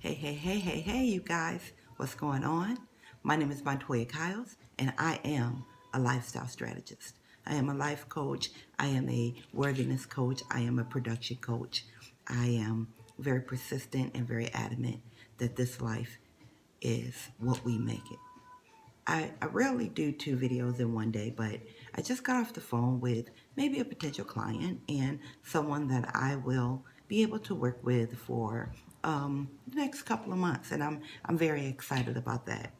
Hey, you guys. What's going on? My name is Montoya, and I am a lifestyle strategist. I am a life coach. I am a worthiness coach. I am a production coach. I am very persistent and very adamant that this life is what we make it. I rarely do two videos in one day, but I just got off the phone with maybe a potential client and someone that I will be able to work with for the next couple of months, and I'm very excited about that.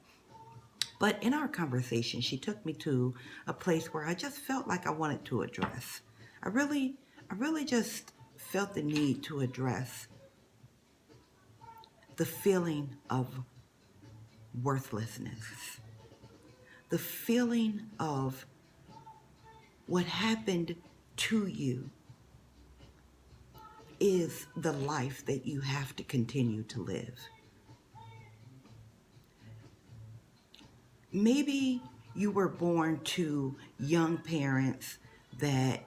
But in our conversation, she took me to a place where I just felt like I wanted to address. I really, I really just felt the need to address the feeling of worthlessness, the feeling of what happened to you is the life that you have to continue to live. Maybe you were born to young parents that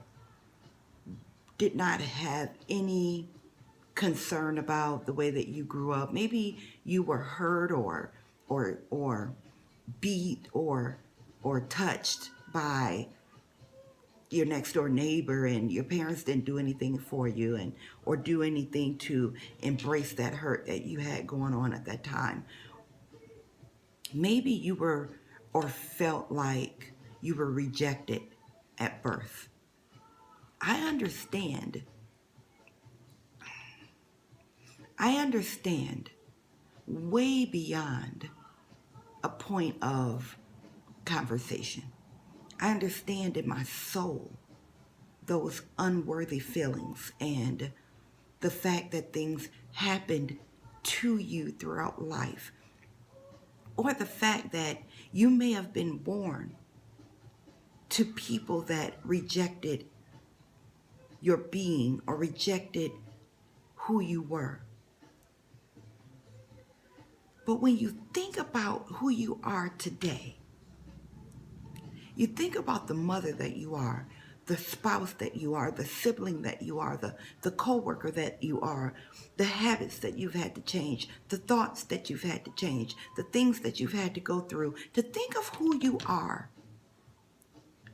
did not have any concern about the way that you grew up. Maybe you were hurt or beat or touched by your next door neighbor, and your parents didn't do anything for you and or do anything to embrace that hurt that you had going on at that time. Maybe you were or felt like you were rejected at birth. I understand. I understand way beyond a point of conversation. I understand in my soul those unworthy feelings and the fact that things happened to you throughout life, or the fact that you may have been born to people that rejected your being or rejected who you were. But when you think about who you are today, you think about the mother that you are, the spouse that you are, the sibling that you are, the co-worker that you are, the habits that you've had to change, the thoughts that you've had to change, the things that you've had to go through, to think of who you are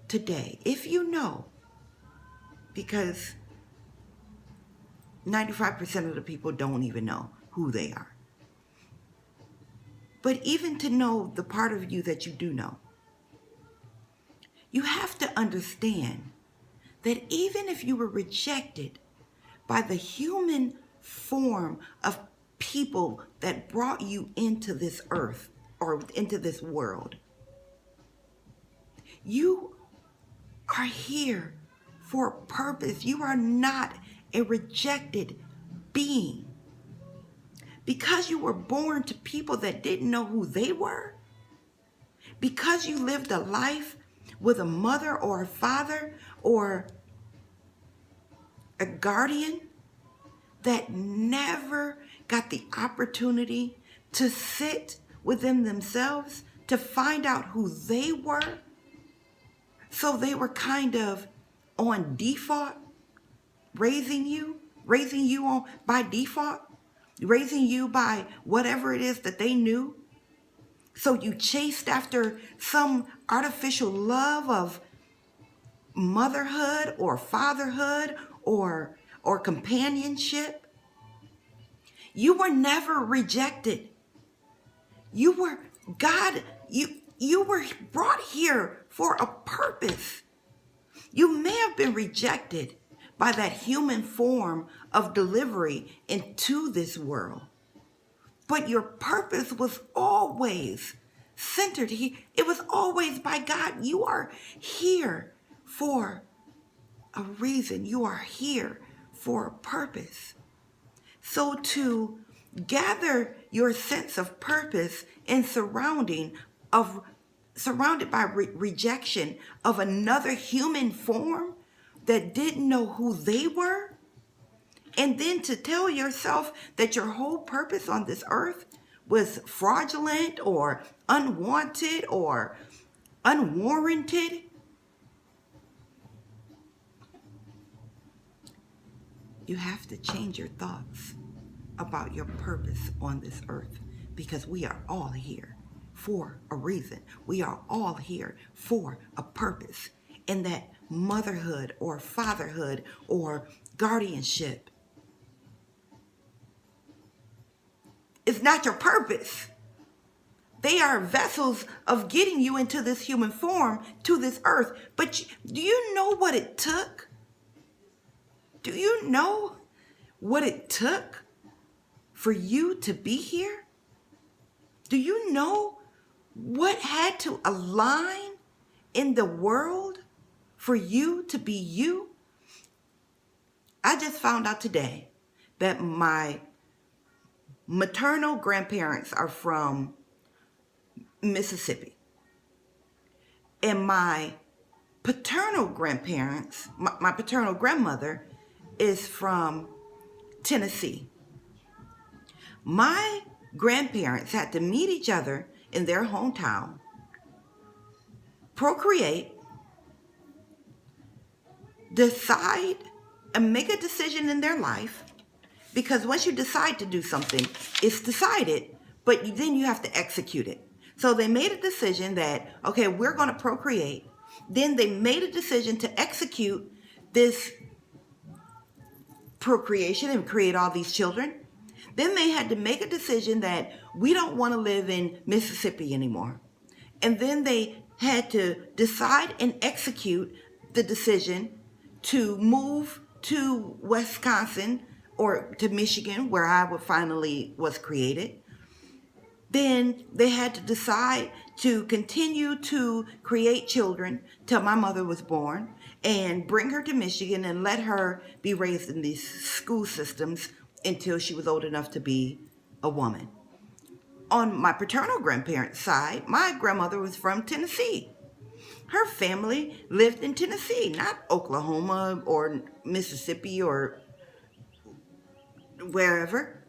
today. If you know, because 95% of the people don't even know who they are. But even to know the part of you that you do know, you have to understand that even if you were rejected by the human form of people that brought you into this earth or into this world, you are here for a purpose. You are not a rejected being. Because you were born to people that didn't know who they were, because you lived a life with a mother or a father or a guardian that never got the opportunity to sit within themselves to find out who they were. So they were kind of on default, raising you on by default, raising you by whatever it is that they knew. So you chased after some artificial love of motherhood or fatherhood or companionship. You were never rejected. You were God, you were brought here for a purpose. You may have been rejected by that human form of delivery into this world, but your purpose was always centered. It was always by God. You are here for a reason. You are here for a purpose. So to gather your sense of purpose in surrounded by rejection of another human form that didn't know who they were, and then to tell yourself that your whole purpose on this earth was fraudulent or unwanted or unwarranted, you have to change your thoughts about your purpose on this earth, because we are all here for a reason. We are all here for a purpose. And that motherhood or fatherhood or guardianship is not your purpose. They are vessels of getting you into this human form to this earth. But do you know what it took? Do you know what it took for you to be here? Do you know what had to align in the world for you to be you? I just found out today that my maternal grandparents are from Mississippi. And my paternal grandparents, my paternal grandmother is from Tennessee. My grandparents had to meet each other in their hometown, procreate, decide, and make a decision in their life. Because once you decide to do something, it's decided, but then you have to execute it. So they made a decision that, okay, we're going to procreate. Then they made a decision to execute this procreation and create all these children. Then they had to make a decision that we don't want to live in Mississippi anymore. And then they had to decide and execute the decision to move to Wisconsin or to Michigan, where I finally was created. Then they had to decide to continue to create children till my mother was born and bring her to Michigan and let her be raised in these school systems until she was old enough to be a woman. On my paternal grandparents' side, my grandmother was from Tennessee. Her family lived in Tennessee, not Oklahoma or Mississippi or wherever.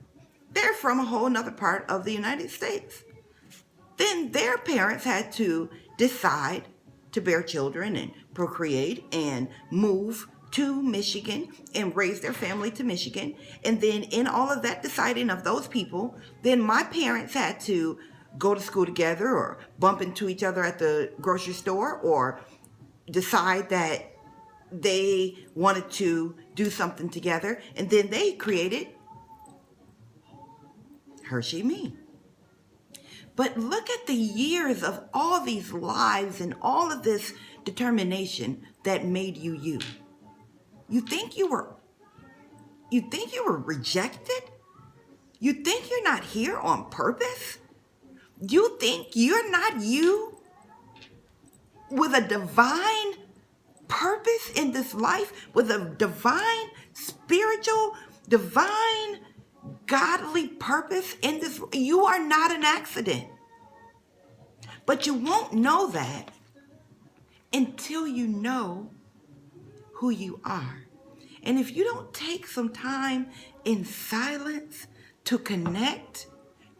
They're from a whole nother part of the United States. Then their parents had to decide to bear children and procreate and move to Michigan and raise their family to Michigan. And then in all of that deciding of those people, then my parents had to go to school together or bump into each other at the grocery store or decide that they wanted to do something together. And then they created Hershey Me. But look at the years of all these lives and all of this determination that made you you. You think you were rejected? You think you're not here on purpose? You think you're not you with a divine purpose in this life, with a divine, spiritual, divine, godly purpose in this? You are not an accident. But you won't know that until you know who you are. And if you don't take some time in silence to connect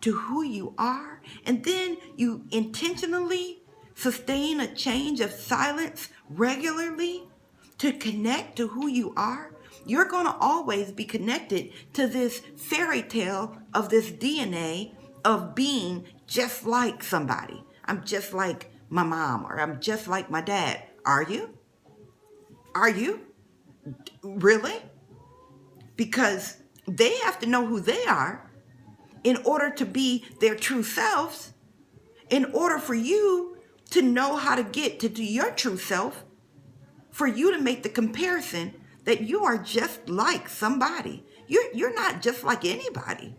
to who you are, and then you intentionally sustain a change of silence regularly to connect to who you are, you're going to always be connected to this fairy tale of this DNA of being just like somebody. I'm just like my mom, or I'm just like my dad. Are you? Are you? Really? Because they have to know who they are in order to be their true selves, in order for you to know how to get to your true self, for you to make the comparison that you are just like somebody. You're not just like anybody.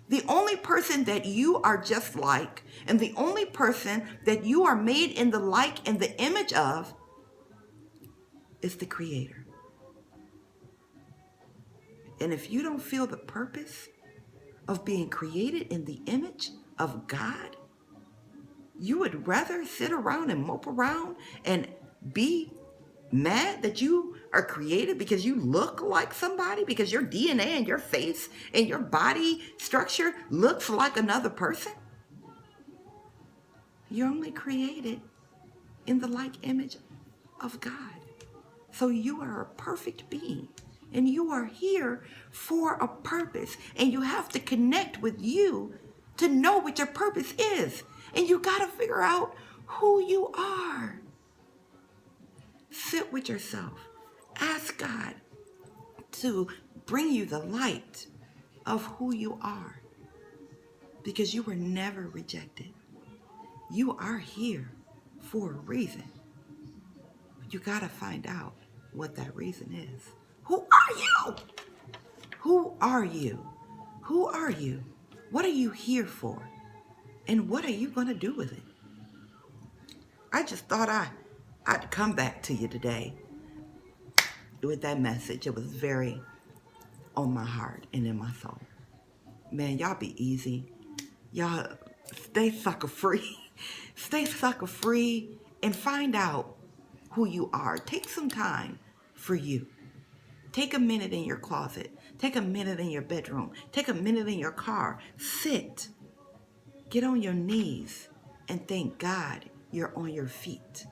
The only person that you are just like, and the only person that you are made in the like and the image of, is the Creator. And if you don't feel the purpose of being created in the image of God, you would rather sit around and mope around and be mad that you are created because you look like somebody, because your DNA and your face and your body structure looks like another person. You're only created in the like image of God. So you are a perfect being. And you are here for a purpose. And you have to connect with you to know what your purpose is. And you got to figure out who you are. Sit with yourself. Ask God to bring you the light of who you are. Because you were never rejected. You are here for a reason. You got to find out what that reason is. Who are you? Who are you? Who are you? What are you here for? And what are you going to do with it? I just thought I'd come back to you today with that message. It was very on my heart and in my soul. Man, y'all be easy. Y'all stay sucker free. Stay sucker free and find out who you are. Take some time for you. Take a minute in your closet. Take a minute in your bedroom. Take a minute in your car. Sit. Get on your knees and thank God you're on your feet.